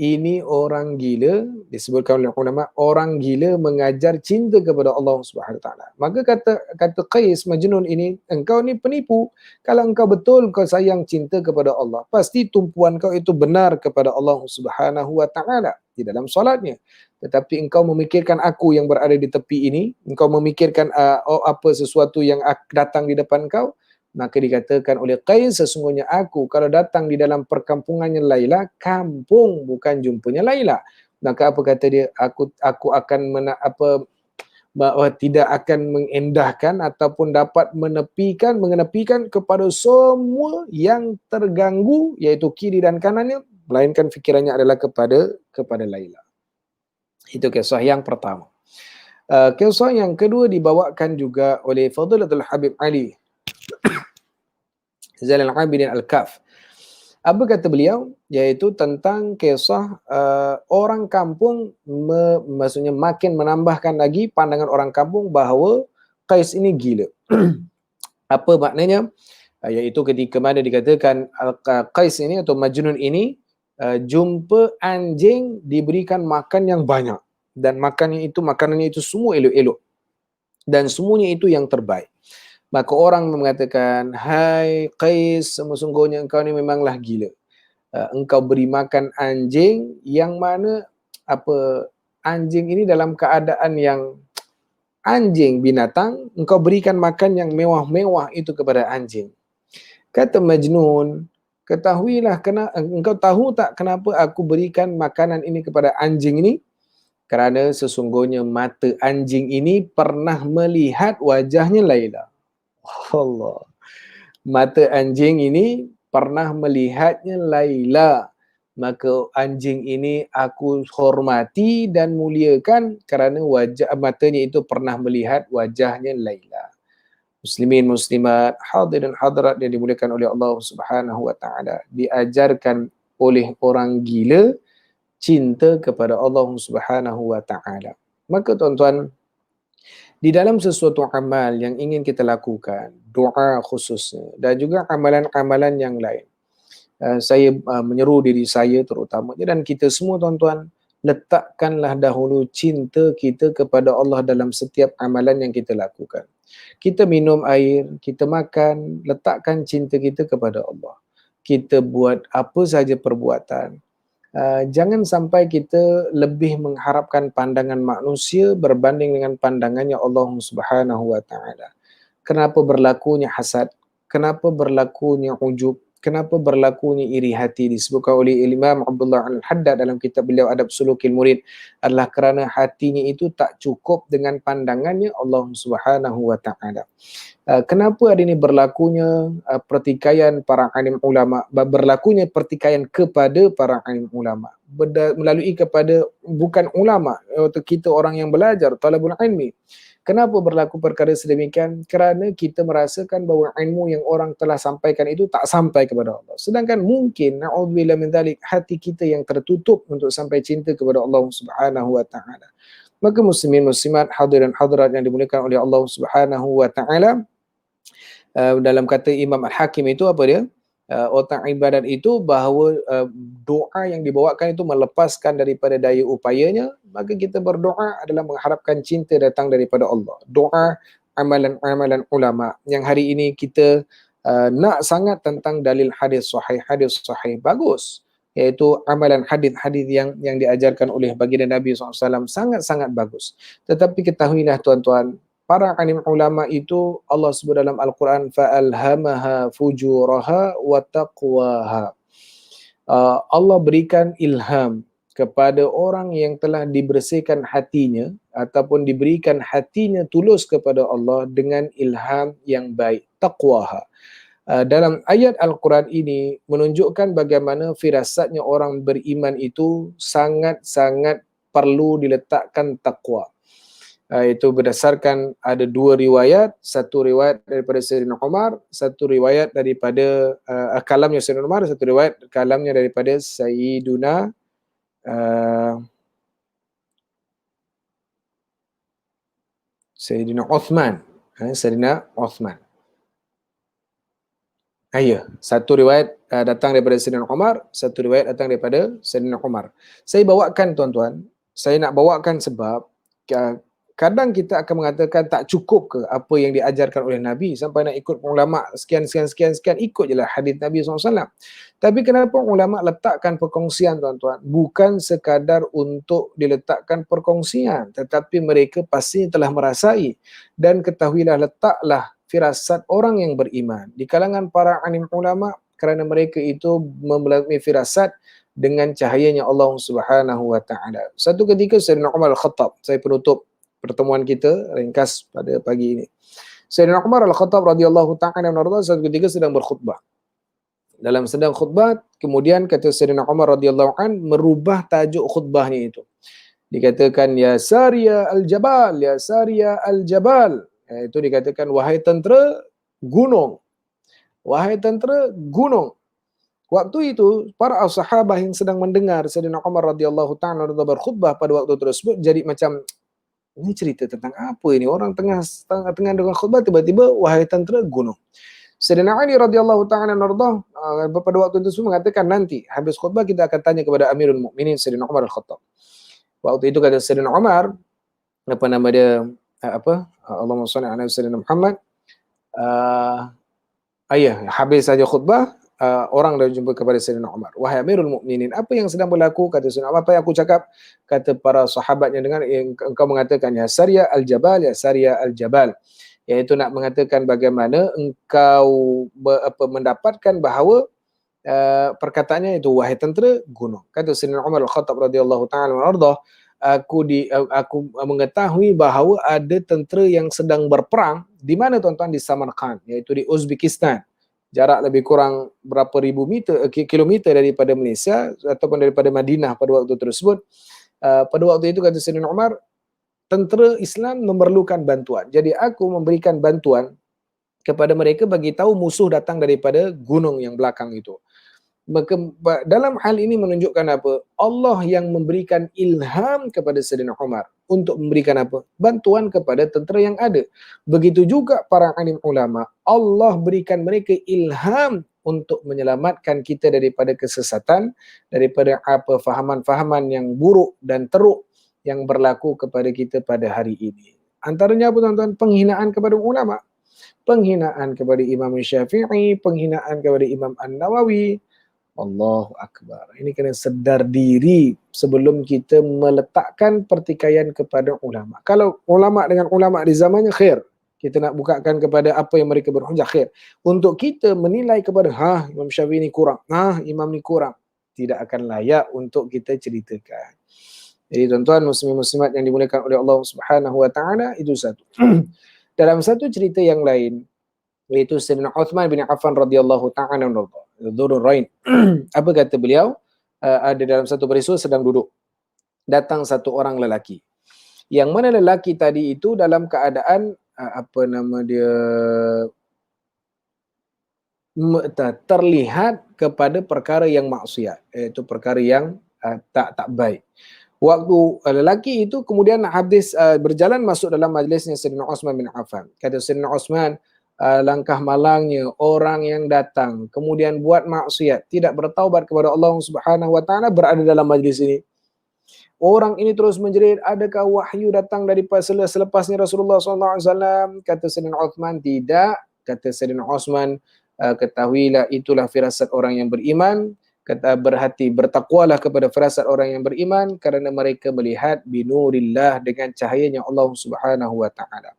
ini orang gila, disebutkan oleh ulama, orang gila mengajar cinta kepada Allah Subhanahu Wa Taala. Maka kata Qais Majnun ini, engkau ni penipu. Kalau engkau betul kau sayang cinta kepada Allah, pasti tumpuan kau itu benar kepada Allah Subhanahu Wa Taala di dalam solatnya. Tetapi engkau memikirkan aku yang berada di tepi ini, engkau memikirkan sesuatu yang datang di depan kau. Maka dikatakan oleh Qais, sesungguhnya aku kalau datang di dalam perkampungannya Laila, kampung bukan jumpanya Laila. Maka apa kata dia? Aku akan bahawa tidak akan mengendahkan ataupun dapat mengenepikan kepada semua yang terganggu, iaitu kiri dan kanannya, melainkan fikirannya adalah kepada Laila. Itu kisah yang pertama. Kisah yang kedua dibawakan juga oleh Fadilatul Habib Ali Zainal Abidin Al-Kaf. Apa kata beliau? Iaitu tentang kisah orang kampung, maksudnya makin menambahkan lagi pandangan orang kampung bahawa Qais ini gila. Apa maknanya? Iaitu ketika mana dikatakan Qais ini atau Majnun ini jumpa anjing diberikan makan yang banyak, dan makanannya itu semua elok-elok, dan semuanya itu yang terbaik. Maka orang mengatakan, hai Qais, sesungguhnya engkau ni memanglah gila. Engkau beri makan anjing yang mana anjing ini dalam keadaan yang anjing binatang, engkau berikan makan yang mewah-mewah itu kepada anjing. Kata Majnun, ketahuilah, engkau tahu tak kenapa aku berikan makanan ini kepada anjing ini? Kerana sesungguhnya mata anjing ini pernah melihat wajahnya Laila. Allah. Mata anjing ini pernah melihatnya Laila. Maka anjing ini aku hormati dan muliakan kerana matanya itu pernah melihat wajahnya Laila. Muslimin muslimat, hadirin hadirat yang dimuliakan oleh Allah Subhanahu wa taala, diajarkan oleh orang gila cinta kepada Allah Subhanahu wa taala. Maka tuan-tuan, di dalam sesuatu amal yang ingin kita lakukan, doa khususnya dan juga amalan-amalan yang lain, saya menyeru diri saya terutamanya dan kita semua tuan-tuan, letakkanlah dahulu cinta kita kepada Allah dalam setiap amalan yang kita lakukan. Kita minum air, kita makan, letakkan cinta kita kepada Allah. Kita buat apa saja perbuatan, jangan sampai kita lebih mengharapkan pandangan manusia berbanding dengan pandangannya Allah Subhanahu wa taala. Kenapa berlakunya hasad? Kenapa berlakunya ujub? Kenapa berlakunya iri hati? Disebutkan oleh Imam Abdullah Al-Haddad dalam kitab beliau Adab Sulukil Murid, adalah kerana hatinya itu tak cukup dengan pandangannya Allah Subhanahu wa taala. Kenapa hari ini berlakunya pertikaian para alim ulama, berlakunya pertikaian kepada para alim ulama, melalui kepada bukan ulama, atau kita orang yang belajar, talabul ilmi. Kenapa berlaku perkara sedemikian? Kerana kita merasakan bahawa ilmu yang orang telah sampaikan itu tak sampai kepada Allah. Sedangkan mungkin, na'udzubillah min dzalik, hati kita yang tertutup untuk sampai cinta kepada Allah Subhanahu wa taala. Maka muslimin muslimat, hadirin hadirat yang dimuliakan oleh Allah Subhanahu wa taala, dalam kata Imam Al-Hakim itu apa dia? Otak ibadat itu bahawa doa yang dibawakan itu melepaskan daripada daya upayanya, maka kita berdoa adalah mengharapkan cinta datang daripada Allah. Doa, amalan-amalan ulama yang hari ini kita nak sangat tentang dalil hadis sahih bagus, iaitu amalan hadis-hadis yang diajarkan oleh baginda Nabi SAW sangat-sangat bagus. Tetapi ketahuilah tuan-tuan, para alim ulama itu Allah sebut dalam Al-Quran, fa'alhamaha fujuraha wa taqwaha. Allah berikan ilham kepada orang yang telah dibersihkan hatinya ataupun diberikan hatinya tulus kepada Allah dengan ilham yang baik, taqwaha. Dalam ayat Al-Quran ini menunjukkan bagaimana firasatnya orang beriman itu sangat-sangat perlu diletakkan taqwa. Itu berdasarkan ada dua riwayat, satu riwayat daripada Sayyidina Umar, satu riwayat daripada kalamnya Sayyidina Umar, satu riwayat kalamnya daripada Sayyidina Uthman. Sayyidina Uthman. Ya, satu riwayat datang daripada Sayyidina Umar, satu riwayat datang daripada Sayyidina Umar. Saya bawakan tuan-tuan, saya nak bawakan sebab kadang kita akan mengatakan tak cukup ke apa yang diajarkan oleh Nabi sampai nak ikut ulama sekian, ikut je lah hadis Nabi SAW. Tapi kenapa ulama letakkan perkongsian tuan-tuan? Bukan sekadar untuk diletakkan perkongsian, tetapi mereka pasti telah merasai, dan ketahuilah, letaklah firasat orang yang beriman di kalangan para alim ulama, kerana mereka itu melalui firasat dengan cahayanya Allah Subhanahu wa taala. Satu ketika Sayyidina Umar Al-Khattab, saya penutup pertemuan kita ringkas pada pagi ini. Sayyidina Umar Al-Khattab radhiyallahu ta'ala anhu satu ketika sedang berkhutbah. Dalam sedang khutbah, kemudian kata Sayyidina Umar radhiyallahu an merubah tajuk khutbahnya itu. Dikatakan ya Sariya al-Jabal, ya Sariya al-Jabal. Itu dikatakan wahai tentera gunung. Wahai tentera gunung. Waktu itu para sahabat yang sedang mendengar Sayyidina Umar radhiyallahu ta'ala berkhutbah pada waktu tersebut jadi macam ini cerita tentang apa ini? Orang tengah dengan khutbah tiba-tiba wahai tentera gunung. Sayyidina Ali radhiyallahu ta'ala pada waktu itu mengatakan nanti habis khutbah kita akan tanya kepada Amirul Mukminin Sayyidina Umar Al-Khattab. Waktu itu kata Sayyidina Umar, apa nama dia, Allahumma shalli ala Sayyidina Muhammad, habis saja khutbah, orang dah jumpa kepada Sayyidina Umar. Wahai Amirul Mukminin, apa yang sedang berlaku? Kata Sayyidina Umar, apa yang aku cakap? Kata para sahabatnya dengan engkau mengatakan ya Sariya al-Jabal, ya Sariya al-Jabal. Iaitu nak mengatakan bagaimana engkau mendapatkan bahawa perkataannya itu wahai tentera gunung. Kata Sayyidina Umar Al-Khattab radhiyallahu ta'ala anhu, aku mengetahui bahawa ada tentera yang sedang berperang di mana tuan-tuan? Di Samarkand, iaitu di Uzbekistan. Jarak lebih kurang berapa ribu kilometer daripada Malaysia ataupun daripada Madinah pada waktu tersebut. Pada waktu itu kata Sayyidina Umar, tentera Islam memerlukan bantuan. Jadi aku memberikan bantuan kepada mereka bagi tahu musuh datang daripada gunung yang belakang itu. Maka dalam hal ini menunjukkan apa? Allah yang memberikan ilham kepada Sayyidina Umar untuk memberikan apa? Bantuan kepada tentera yang ada. Begitu juga para alim ulama, Allah berikan mereka ilham untuk menyelamatkan kita daripada kesesatan, daripada apa fahaman-fahaman yang buruk dan teruk yang berlaku kepada kita pada hari ini. Antaranya apa tuan-tuan? Penghinaan kepada ulama, penghinaan kepada Imam Syafi'i, penghinaan kepada Imam An-Nawawi. Allahu Akbar. Ini kena sedar diri sebelum kita meletakkan pertikaian kepada ulama. Kalau ulama dengan ulama di zamannya khair, kita nak bukakan kepada apa yang mereka berhujah khair. Untuk kita menilai kepada Imam Syafi'i ni kurang, imam ni kurang, tidak akan layak untuk kita ceritakan. Jadi tuan-tuan muslimin-muslimat yang dimuliakan oleh Allah Subhanahu wa taala, itu satu. Dalam satu cerita yang lain, yaitu Sayyidina Uthman bin Affan radhiyallahu ta'ala anhu, Dzurrain. Apa kata beliau? Ada dalam satu peristiwa sedang duduk. Datang satu orang lelaki. Yang mana lelaki tadi itu dalam keadaan terlihat kepada perkara yang maksiat, iaitu perkara yang tak baik. Waktu lelaki itu kemudian habis berjalan masuk dalam majlisnya Sayyidina Uthman bin Affan. Kata Sayyidina Uthman, langkah malangnya orang yang datang kemudian buat maksiat, tidak bertaubat kepada Allah Subhanahu wa taala berada dalam majlis ini. Orang ini terus menjerit, adakah wahyu datang daripada selepasnya Rasulullah SAW? Kata Sayyidina Uthman, tidak. Kata Sayyidina Uthman, ketahuilah itulah firasat orang yang beriman. Kata berhati, bertakwalah kepada firasat orang yang beriman kerana mereka melihat binurillah, dengan cahayanya Allah Subhanahu wa taala.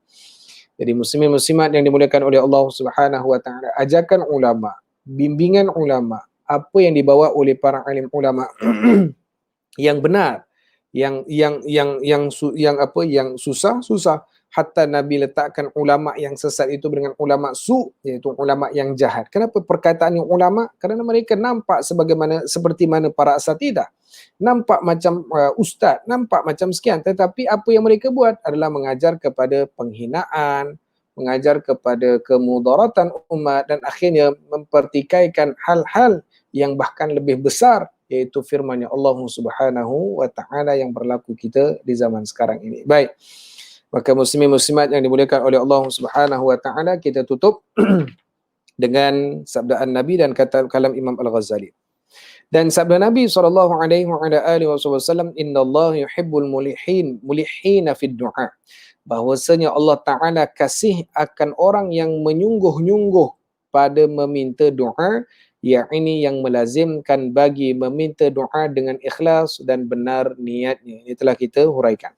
Jadi muslimin muslimat yang dimuliakan oleh Allah Subhanahu wa taala, ajakan ulama, bimbingan ulama, apa yang dibawa oleh para alim ulama yang benar, yang susah, hatta Nabi letakkan ulama yang sesat itu dengan ulama iaitu ulama yang jahat. Kenapa perkataan yang ulama? Kerana mereka nampak seperti mana para asatidah, nampak macam ustaz, nampak macam sekian, tetapi apa yang mereka buat adalah mengajar kepada penghinaan, mengajar kepada kemudaratan umat, dan akhirnya mempertikaikan hal-hal yang bahkan lebih besar, iaitu firman-Nya Allah Subhanahu wa taala yang berlaku kita di zaman sekarang ini. Baik. Maka muslimin muslimat yang dimuliakan oleh Allah Subhanahu wa taala, kita tutup dengan sabdaan Nabi dan kata kalam Imam Al-Ghazali. Dan sabda Nabi SAW, innallaha yuhibbul mulihina fid du'a. Bahwasanya Allah Ta'ala kasih akan orang yang menyungguh-nyungguh pada meminta doa, yakni yang melazimkan bagi meminta doa dengan ikhlas dan benar niatnya. Ini telah kita huraikan.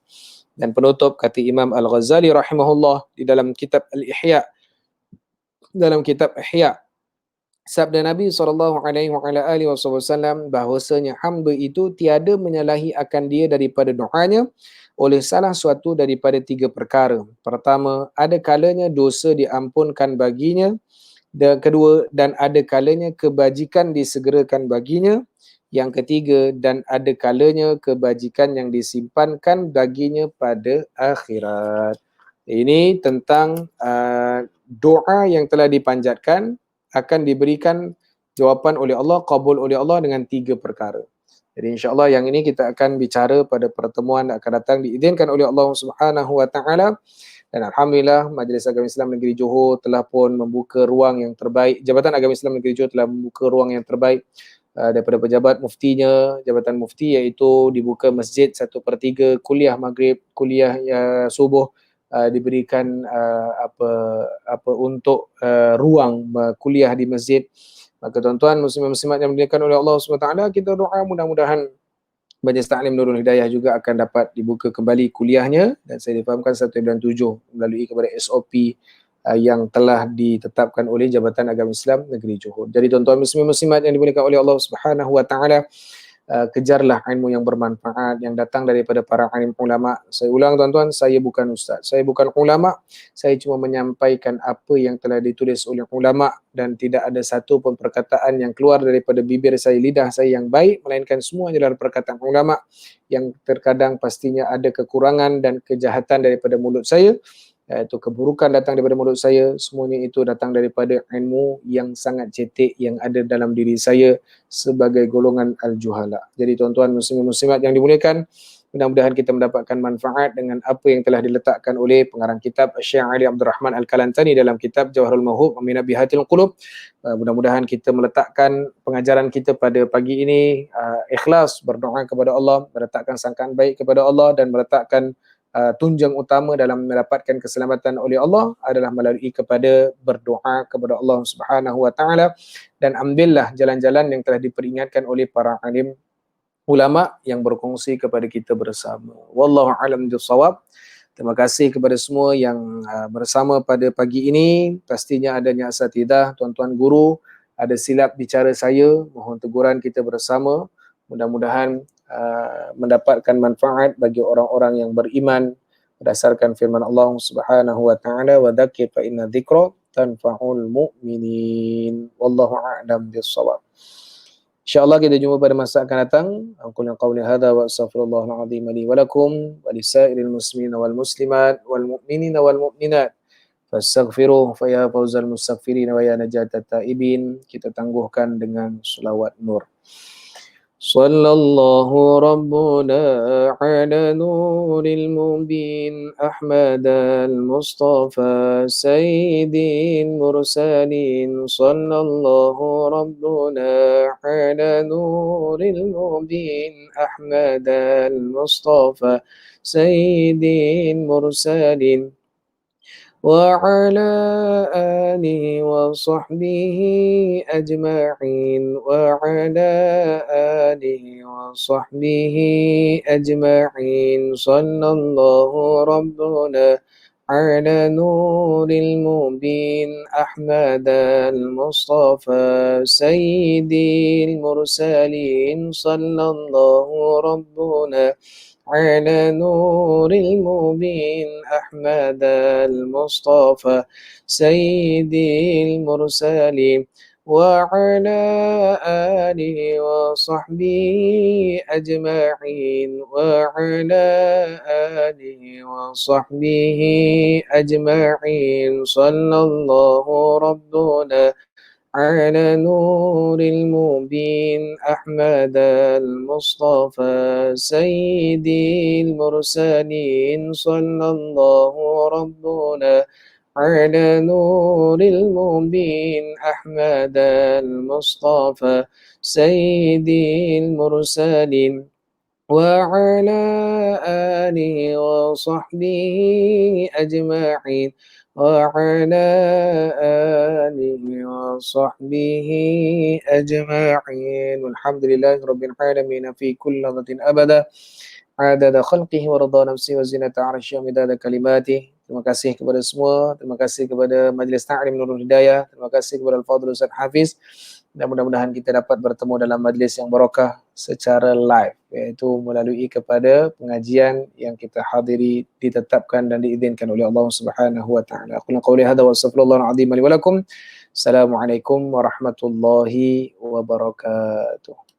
Dan penutup kata Imam Al-Ghazali rahimahullah di dalam kitab Al-Ihya, dalam kitab Ihya, sabda Nabi SAW bahwasanya hamba itu tiada menyalahi akan dia daripada doanya oleh salah suatu daripada tiga perkara. Pertama, ada kalanya dosa diampunkan baginya, dan kedua, dan ada kalanya kebajikan disegerakan baginya. Yang ketiga, dan ada kalanya kebajikan yang disimpankan baginya pada akhirat. Ini tentang doa yang telah dipanjatkan akan diberikan jawapan oleh Allah, kabul oleh Allah dengan tiga perkara. Jadi insya-Allah yang ini kita akan bicara pada pertemuan akan datang diizinkan oleh Allah Subhanahu wa taala. Dan alhamdulillah Majlis Agama Islam Negeri Johor telah pun membuka ruang yang terbaik. Jabatan Agama Islam Negeri Johor telah membuka ruang yang terbaik daripada pejabat muftinya, jabatan mufti, iaitu dibuka masjid 1/3, kuliah maghrib, kuliah subuh diberikan untuk ruang kuliah di masjid. Maka tuan-tuan muslimin-muslimat yang dimuliakan oleh Allah SWT, kita doa mudah-mudahan Majlis Taklim Nurul Hidayah juga akan dapat dibuka kembali kuliahnya, dan saya difahamkan 1/7 melalui kepada SOP yang telah ditetapkan oleh Jabatan Agama Islam Negeri Johor. Jadi tuan-tuan muslimin muslimat yang dimuliakan oleh Allah Subhanahu wa taala, kejarlah ilmu yang bermanfaat yang datang daripada para alim ulama. Saya ulang tuan-tuan, saya bukan ustaz, saya bukan ulama, saya cuma menyampaikan apa yang telah ditulis oleh ulama, dan tidak ada satu pun perkataan yang keluar daripada bibir saya, lidah saya yang baik, melainkan semuanya adalah perkataan ulama yang terkadang pastinya ada kekurangan dan kejahatan daripada mulut saya, iaitu keburukan datang daripada mulut saya. Semuanya itu datang daripada ilmu yang sangat cetek yang ada dalam diri saya sebagai golongan al-juhala. Jadi tuan-tuan muslimin muslimat yang dimuliakan, mudah-mudahan kita mendapatkan manfaat dengan apa yang telah diletakkan oleh pengarang kitab Syekh Ali Abdul Rahman Al-Kalantani dalam kitab Jawharul Mawhub min Bihatil Qulub. Mudah-mudahan kita meletakkan pengajaran kita pada pagi ini ikhlas, berdoa kepada Allah, meletakkan sangkaan baik kepada Allah, dan meletakkan tunjang utama dalam mendapatkan keselamatan oleh Allah adalah melalui kepada berdoa kepada Allah Subhanahu wa taala, dan ambillah jalan-jalan yang telah diperingatkan oleh para alim ulama yang berkongsi kepada kita bersama. Wallahu a'lam bissawab. Terima kasih kepada semua yang bersama pada pagi ini. Pastinya adanya asatidah, tuan-tuan guru, ada silap bicara saya, mohon teguran kita bersama. Mudah-mudahan mendapatkan manfaat bagi orang-orang yang beriman berdasarkan firman Allah Subhanahu wa taala, wa dzakir fa inna dzikra tanfa'ul mu'minin. Wallahu a'lam bissawab. InsyaAllah kita jumpa pada masa akan datang. Aqulu qawli hadza wa astaghfirullahal azim li wa lakum wa lisairil muslimin wal muslimat wal mu'minina wal mu'minat. Fastaghfiruh fa ya fawzal mustaghfirin wa ya najatat taibin. Kita tangguhkan dengan selawat nur. Sallallahu Rabbuna ala nuril mubin Ahmad al-Mustafa Sayyidil Mursalin. Sallallahu Rabbuna ala nuril mubin Ahmad al-Mustafa Sayyidil Mursalin. وعلى آله وصحبه أجمعين وعلى آله وصحبه أجمعين. صلى الله ربنا على نور المبين أحمد المصطفى سيد المرسلين. صلى الله ربنا على نور المبين أحمد المصطفى سيد المرسلين. وعلى آله وصحبه أجمعين وعلى آله وصحبه أجمعين. صلى الله ربنا على نور المبين أحمد المصطفى سيد المرسلين. صلى الله ربنا على نور المبين أحمد المصطفى سيد المرسلين. وعلى آله وصحبه أجمعين وعلى آله وصحبه أجمعين. والحمد لله رب العالمين في كل لحظة أبدا عدد خلقه ورضا نفسه وزنة عرشه ومداد كلماته. Terima kasih kepada semua, terima kasih kepada Majlis Ta'lim Nurul Hidayah, terima kasih kepada Al-Fadhil Ustaz Hafiz, dan mudah-mudahan kita dapat bertemu dalam majlis yang barakah secara live, iaitu melalui kepada pengajian yang kita hadiri, ditetapkan dan diizinkan oleh Allah Subhanahu wa taala. Aqulu qouli hadza wa astaghfirullahal azim li wa lakum. Assalamualaikum warahmatullahi wabarakatuh.